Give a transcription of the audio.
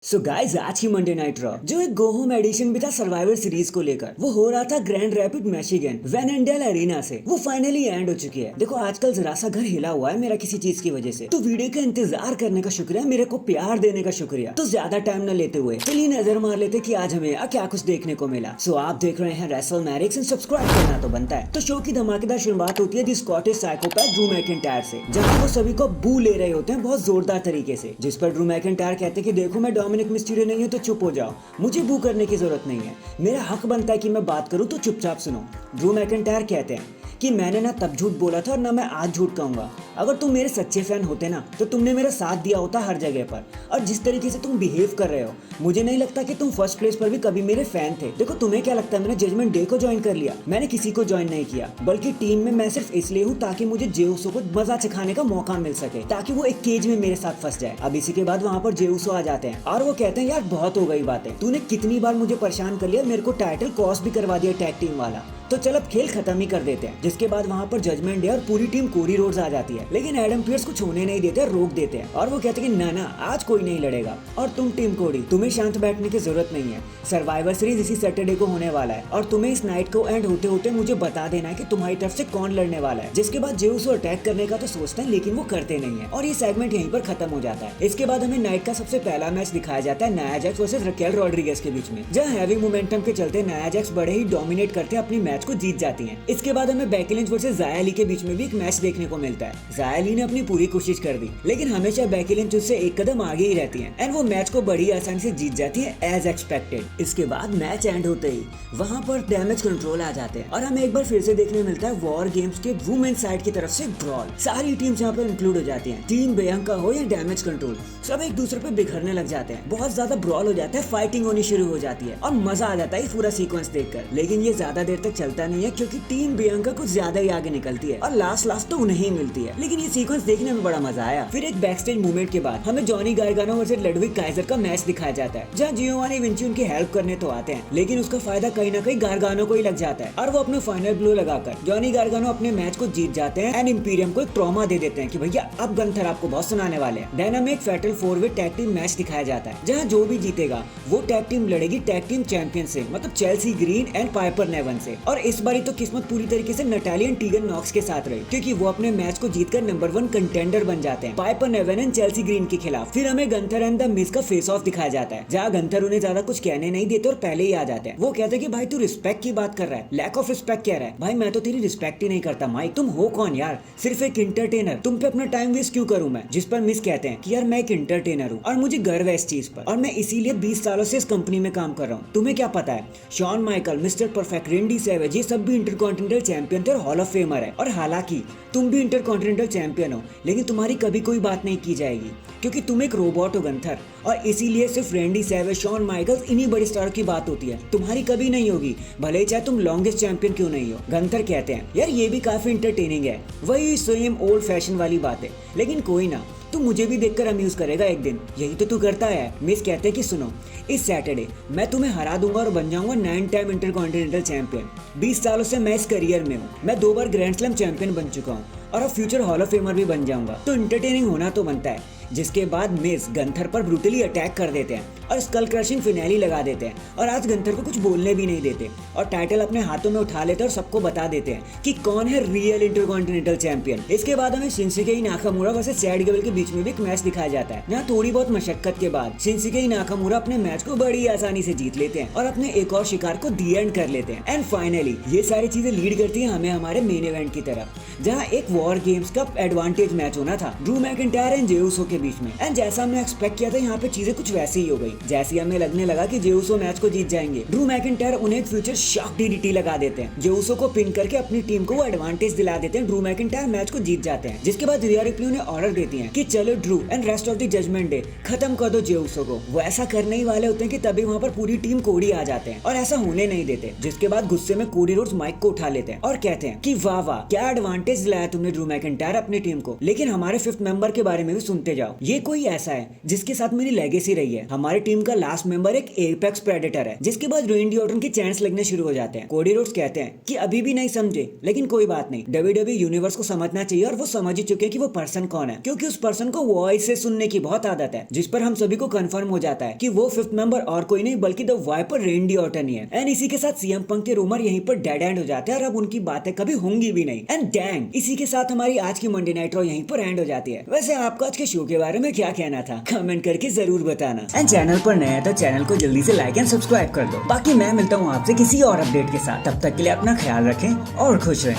So guys आज की Monday night raw जो एक गो होम एडिशन भी था सर्वाइवर सीरीज को लेकर वो हो रहा था ग्रैंड रैपिड मिशिगन वेनेंडेल एरिना से। वो फाइनली एंड हो चुकी है। देखो आजकल जरा सा घर हिला हुआ है मेरा किसी चीज की वजह से, तो वीडियो का इंतजार करने का शुक्रिया, मेरे को प्यार देने का शुक्रिया। तो ज्यादा टाइम न लेते हुए चलिए नजर मार लेते कि आज हमें क्या कुछ देखने को मिला। सो आप देख रहे हैं रेसल मैरिक्स एंड सब्सक्राइब करना तो बनता है। तो शो की धमाकेदार शुरुआत होती है दी स्कॉटिश साइकोपैथ ड्रू मैकिंटायर से, जहां वो सभी को बू ले रहे होते हैं बहुत जोरदार तरीके से, जिस पर ड्रू मैकिंटायर कहते हैं कि देखो मैं डोमिनिक मिस्टीरियो नहीं हूं तो चुप हो जाओ, मुझे बू करने की जरूरत नहीं है, मेरा हक बनता है कि मैं बात करूं तो चुपचाप सुनो। ड्रू मैकिंटायर कहते हैं कि मैंने ना तब झूठ बोला था और ना मैं आज झूठ कहूंगा। अगर तुम मेरे सच्चे फैन होते ना तो तुमने मेरा साथ दिया होता हर जगह पर, और जिस तरीके से तुम बिहेव कर रहे हो मुझे नहीं लगता कि तुम फर्स्ट प्लेस पर भी कभी मेरे फैन थे। देखो तुम्हें क्या लगता है मैंने जजमेंट डे को ज्वाइन कर लिया? मैंने किसी को ज्वाइन नहीं किया, बल्कि टीम में मैं सिर्फ इसलिए हूँ ताकि मुझे जेउसो को मजा चखाने का मौका मिल सके, ताकि वो एक केज में मेरे साथ फंस जाए। अब इसी के बाद वहाँ पर जेउसो आ जाते हैं और वो कहते हैं यार बहुत हो गई बातें, तूने कितनी बार मुझे परेशान कर लिया, मेरे को टाइटल कॉस्ट भी करवा दिया टैग टीम वाला, तो चल अब खेल खत्म ही कर देते हैं। जिसके बाद वहाँ पर जजमेंट डे और पूरी टीम कोडी रोड्स आ जाती है, लेकिन एडम पियर्स कुछ होने नहीं देते, रोक देते हैं और वो कहते हैं कि ना ना आज कोई नहीं लड़ेगा और तुम टीम कोडी तुम्हें शांत बैठने की जरूरत नहीं है। सर्वाइवर सीरीज इसी सैटरडे को होने वाला है और तुम्हें इस नाइट को एंड होते होते मुझे बता देना है कि तुम्हारी तरफ से कौन लड़ने वाला है। जिसके बाद जेउसो अटैक करने का तो सोचते हैं लेकिन वो करते नहीं है और ये सेगमेंट यहीं पर खत्म हो जाता है। इसके बाद हमें नाइट का सबसे पहला मैच दिखाया जाता है Nia Jax versus Raquel Rodriguez के बीच में, जहाँ हैवी मोमेंटम के चलते नाया जैक्स बड़े ही डोमिनेट करते अपनी मैच को जीत जाती है। इसके बाद हमें बेकी लिंच वर्सेस ज़ाया ली के बीच में भी एक मैच देखने को मिलता है। ज़ाया ली ने अपनी पूरी कोशिश कर दी लेकिन हमेशा बेकी लिंच उससे एक कदम आगे ही रहती है एंड वो मैच को बड़ी आसानी से जीत जाती है एज एक्सपेक्टेड। इसके बाद मैच एंड होते ही वहां पर डैमेज कंट्रोल आ जाते हैं और हमें एक बार फिर से देखने मिलता है वॉर गेम्स के वुमेन साइड की तरफ से ब्रॉल। सारी टीम्स यहाँ पर इंक्लूड हो जाती हैं, टीम बियांका हो या डैमेज कंट्रोल, सब एक दूसरे पे बिखरने लग जाते हैं, बहुत ज्यादा ब्रॉल हो जाता है, फाइटिंग होनी शुरू हो जाती है और मजा आ जाता है पूरा सीक्वेंस देखकर। लेकिन ये ज्यादा देर तक चलता नहीं है क्योंकि टीम बियांका कुछ ज्यादा ही आगे निकलती है और लास्ट तो उन्हें ही मिलती है। लेकिन ये सीक्वेंस देखने में बड़ा मजा आया। फिर एक बैकस्टेज मूवमेंट के बाद हमें Johnny Gargano versus Ludwig Kaizer का मैच दिखाया जाता है, जहाँ जियोवानी विंची उनकी हेल्प करने तो आते हैं लेकिन उसका फायदा कहीं ना कहीं गार्गानो को ही लग जाता है और वो अपने फाइनल ब्लो लगाकर जॉनी गार्गानो अपने मैच को जीत जाते हैं एंड इंपीरियम को एक ट्रॉमा दे देते हैं कि भैया अब गंथर आपको बहुत सुनाने वाले हैं। देन हमें एक फैटल 4-वे टैग टीम मैच दिखाया जाता है, जहाँ जो भी जीतेगा वो टैग टीम लड़ेगी टैग टीम चैंपियन से, मतलब Chelsea green and Piper Newan से। और इस बारी तो किस्मत पूरी तरीके से नटालिया एंड टीगन नॉक्स के साथ रही क्योंकि वो अपने मैच को जीतकर नंबर 1 कंटेंडर बन जाते हैं Piper Newan and Chelsea green के खिलाफ। फिर हमें गंथर एंड द मिज का फेस ऑफ दिखाया जाता है, जहाँ गंथर उन्हें ज्यादा कुछ कहने नहीं देते और पहले ही आ जाते हैं। वो कहते हैं कि भाई तू रिस्पेक्ट की बात कर रहा है, लैक ऑफ रिस्पेक्ट कह रहा है। भाई मैं तो तेरी रिस्पेक्ट ही नहीं करता माइक, तुम हो कौन यार, सिर्फ एक इंटरटेनर, तुम पे अपना टाइम वेस्ट क्यों करूं मैं? जिस पर मिस कहते हैं कि यार मैं एक इंटरटेनर हूँ और मुझे गर्व है इस चीज पर और मैं इसीलिए 20 सालों से इस कंपनी में काम कर रहा हूँ। तुम्हें क्या पता है Shawn Michael, Mister Perfect, Randy Savage, ये सब भी इंटरकॉन्टिनेंटल चैंपियन थे और हॉल ऑफ फेमर है। और हालांकि तुम भी इंटरकॉन्टिनेंटल चैंपियन हो लेकिन तुम्हारी कभी कोई बात नहीं की जाएगी क्योंकि तुम एक रोबोट हो गंथर, और इसीलिए सिर्फ रेंडी सैवेज, शॉन माइकल्स, इन्हीं बड़े स्टार की बात होती है, तुम्हारी कभी नहीं होगी, भले चाहे तुम लॉन्गेस्ट चैंपियन क्यों नहीं हो। गंथर कहते हैं यार ये भी काफी इंटरटेनिंग है, वही सेम ओल्ड फैशन वाली बात है, लेकिन कोई ना, तू मुझे भी देखकर अम्यूज करेगा एक दिन, यही तो तू करता है। मिस कहते हैं कि सुनो इस सैटरडे मैं तुम्हें हरा दूंगा और बन जाऊंगा 9 टाइम इंटरकॉन्टिनेंटल चैंपियन। 20 सालों से मैं इस करियर में हूँ, मैं 2 बार ग्रैंड स्लैम चैंपियन बन चुका हूँ और अब फ्यूचर हॉल ऑफ फेमर भी बन जाऊंगा, तो इंटरटेनिंग होना तो बनता है। जिसके बाद मिस गंथर पर ब्रूटली अटैक कर देते हैं और स्कल क्रशिंग फिनाली लगा देते हैं और आज गंथर को कुछ बोलने भी नहीं देते और टाइटल अपने हाथों में उठा लेते हैं और सबको बता देते हैं कि कौन है रियल इंटरकॉन्टिनेंटल चैंपियन। इसके बाद हमें Shinsuke Nakamura versus Chad Gable के बीच में भी एक मैच दिखाया जाता है, जहाँ थोड़ी बहुत मशक्कत के बाद शिंसुके नाकामुरा अपने मैच को बड़ी आसानी से जीत लेते हैं और अपने एक और शिकार को दी एंड कर लेते हैं। एंड फाइनली ये सारी चीजें लीड करती है हमें हमारे मेन इवेंट की तरफ, जहाँ एक वॉर गेम्स का एडवांटेज मैच होना था ड्रू मैकिंटायर एंड जेउसो के बीच में। एंड जैसा हमने एक्सपेक्ट किया था यहाँ पे चीजें कुछ वैसे ही हो गई, जैसे हमें लगने लगा कि जेउसो मैच को जीत जाएंगे। ड्रू मैकिंटायर उन्हें एक फ्यूचर शॉक डीडीटी लगा देते हैं, जेउसो को पिन करके अपनी टीम को वो एडवांटेज दिला देते हैं, ड्रू मैकिंटायर मैच को जीत जाते हैं। जिसके बाद रिया रिप्ली उन्हें ऑर्डर देती है कि चलो Drew and rest of the Judgment Day खत्म कर दो जेउसो को। वो ऐसा करने ही वाले होते हैं कि तभी वहाँ पर पूरी टीम कोडी आ जाते हैं और ऐसा होने नहीं देते। जिसके बाद गुस्से में कोडी रोड्स माइक को उठा लेते हैं और कहते हैं कि वाह वाह क्या एडवांटेज दिलाया तुमने ड्रू मैकिंटायर अपनी टीम को, लेकिन हमारे 5th मेंबर के बारे में भी सुनते जाओ। ये कोई ऐसा है जिसके साथ मेरी लेगेसी रही है, हमारी टीम का लास्ट मेंबर एक एपेक्स प्रेडेटर है, जिसके बाद रेंडी ऑर्टन के चैंस लगने शुरू हो जाते हैं। कोडी रोड्स कहते हैं कि अभी भी नहीं समझे, लेकिन कोई बात नहीं, डब्ल्यूडब्ल्यूई यूनिवर्स को समझना चाहिए और वो समझ ही चुके हैं कि वो पर्सन कौन है, क्योंकि उस पर्सन को वॉइस से सुनने की बहुत आदत है, जिस पर हम सभी को कंफर्म हो जाता है कि वो फिफ्थ मेंबर और कोई नहीं बल्कि द वाइपर रेंडी ऑर्टन ही है। एंड इसी के साथ सीएम पंक के रूमर यहीं पर डेड एंड हो जाते हैं और अब उनकी बातें कभी होंगी भी नहीं। एंड डैंग, इसी के साथ हमारी आज की मंडे नाइट रॉ यहीं पर एंड हो जाती है। वैसे आपको आज के शो के बारे में क्या कहना था, कमेंट करके जरूर बताना। एंड चैनल पर नया है तो चैनल को जल्दी से लाइक एंड सब्सक्राइब कर दो। बाकी मैं मिलता हूँ आपसे किसी और अपडेट के साथ, तब तक के लिए अपना ख्याल रखें और खुश रहें।